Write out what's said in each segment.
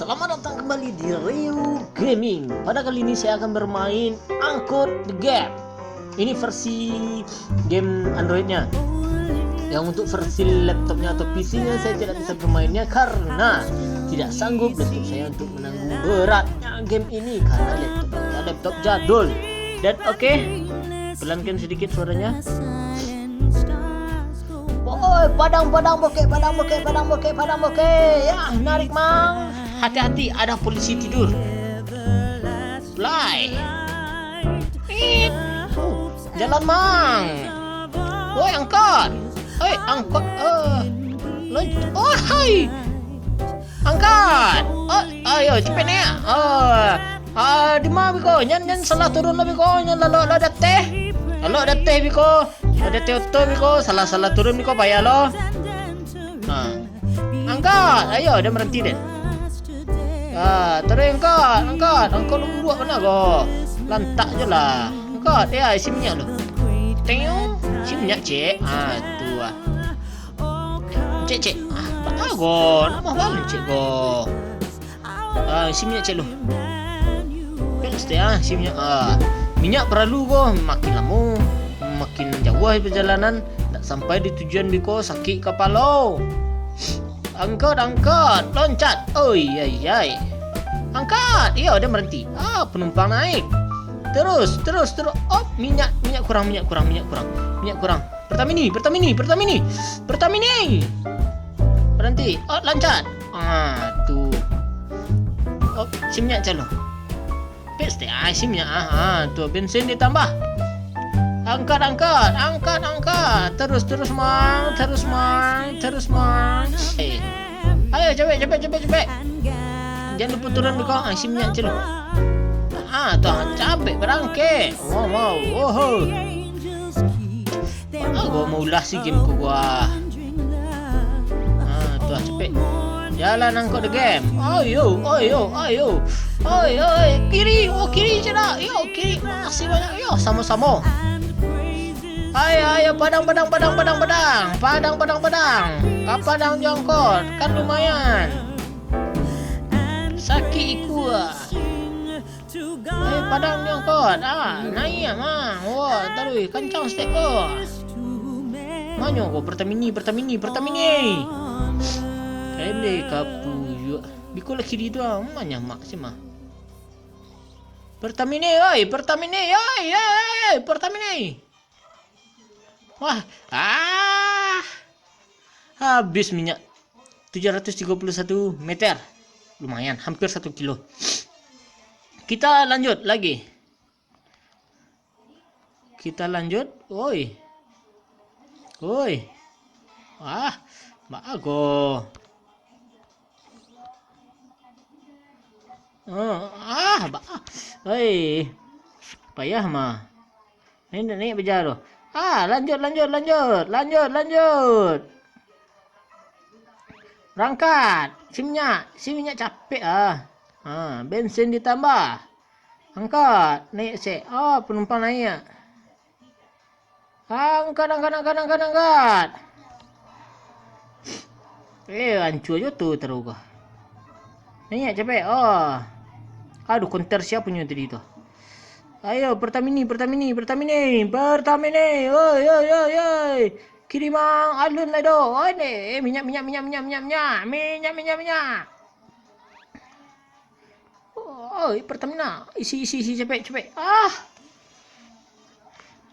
Selamat datang kembali di Rio Gaming. Pada kali ini saya akan bermain Angkut The Game. Ini versi game Androidnya. Yang untuk versi laptopnya atau PC-nya saya tidak bisa bermainnya karena tidak sanggup laptop saya untuk menanggung beratnya game ini karena laptop jadul. Dan oke, pelankan sedikit suaranya. Oh, padang bokeh. Ya, narik mang. Hati-hati, ada polisi tidur. Fly. Jalan mang. Woi, angkat. Hei, angkat. Oh, hai. Angkat. Oh, ayo cepet nih. Di mana biko? Nyan salah turun lah biko. Nyan lalu ada teh. Lalu ada teh biko. Ada teh oto biko. Salah turun biko payah lo. Angkat. Ayo, dia berhenti deh. Terus angkat lu buat mana kau? Lantak je lah. Angkat, ya isi minyak lu. Tengok, isi minyak cek. Tu ah. Cek. Bagus, nama balik cek kau. Isi minyak cek lu. Pasti isi minyak. Minyak perlu kau. Makin lama, makin jauh perjalanan. Tak sampai di tujuan biko sakit kepala. Angkat, loncat. Oi. Angkat. Iya, udah berhenti. Penumpang naik. Terus. Oh, minyak kurang. Pertamini. Berhenti. Oh, loncat. Tuh. Oh, isi minyak calo. Pasti isi minyak. Tuh bensin ditambah. Angkat. Terus mang. Ayo cepet. Jangan lupa turun biko. Isi minyak celo. Tuh capek berangke. Wow. Gua mau ulah si game gua. Tuh cepet. Jalan Angkut The Game. Ayo. Kiri cina. Yo kiri. Masih banyak. Yo sama-sama. Ayo padang. Padang jongkot kan lumayan. Sakit gua. Ayo padang jongkot. Naik mang. Wah, taruh kencang step kau. Manyo kau Pertamini. Ele kapu yuk. Biko lah kiri tu mana mak sih mah. Pertamini. Wah, habis minyak 731 meter. Lumayan, hampir 1 kilo. Kita lanjut lagi. Oi. Bago. Payah mah. Ini berjalan. Lanjut. Berangkat. Si minyak capek bensin ditambah. Angkat, naik se. Penumpang naik. Angkat. Hancur je tu terus. Naik capek. Aduh, konter siapa punya tadi tu? Ayo, Pertamini. Oi. Kiri mang, alun lah do. Ni, minyak. Pertamina, isi cepet.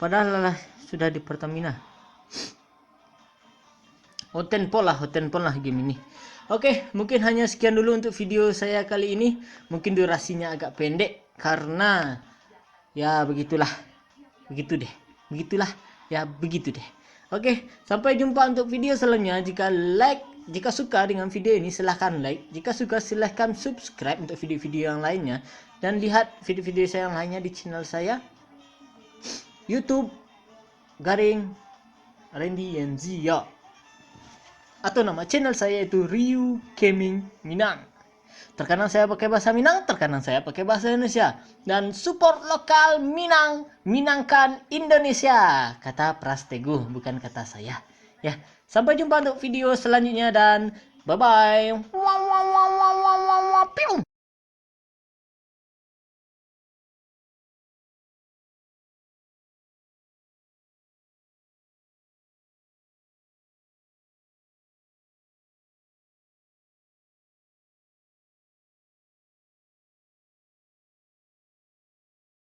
Padahal sudah di Pertamina. Hoten pol lah game ini. Oke, mungkin hanya sekian dulu untuk video saya kali ini. Mungkin durasinya agak pendek karena ya begitulah. Begitu deh. Oke, sampai jumpa untuk video selanjutnya. Jika suka dengan video ini silahkan like. Jika suka silahkan subscribe untuk video-video yang lainnya. Dan lihat video-video saya yang lainnya di channel saya YouTube Randy Zia. Atau nama channel saya itu Rio Gaming Minang. Terkadang saya pakai bahasa Minang, terkadang saya pakai bahasa Indonesia. Dan support lokal Minang, Minangkan Indonesia. Kata Pras Teguh, bukan kata saya. Ya, sampai jumpa untuk video selanjutnya dan bye-bye. piung.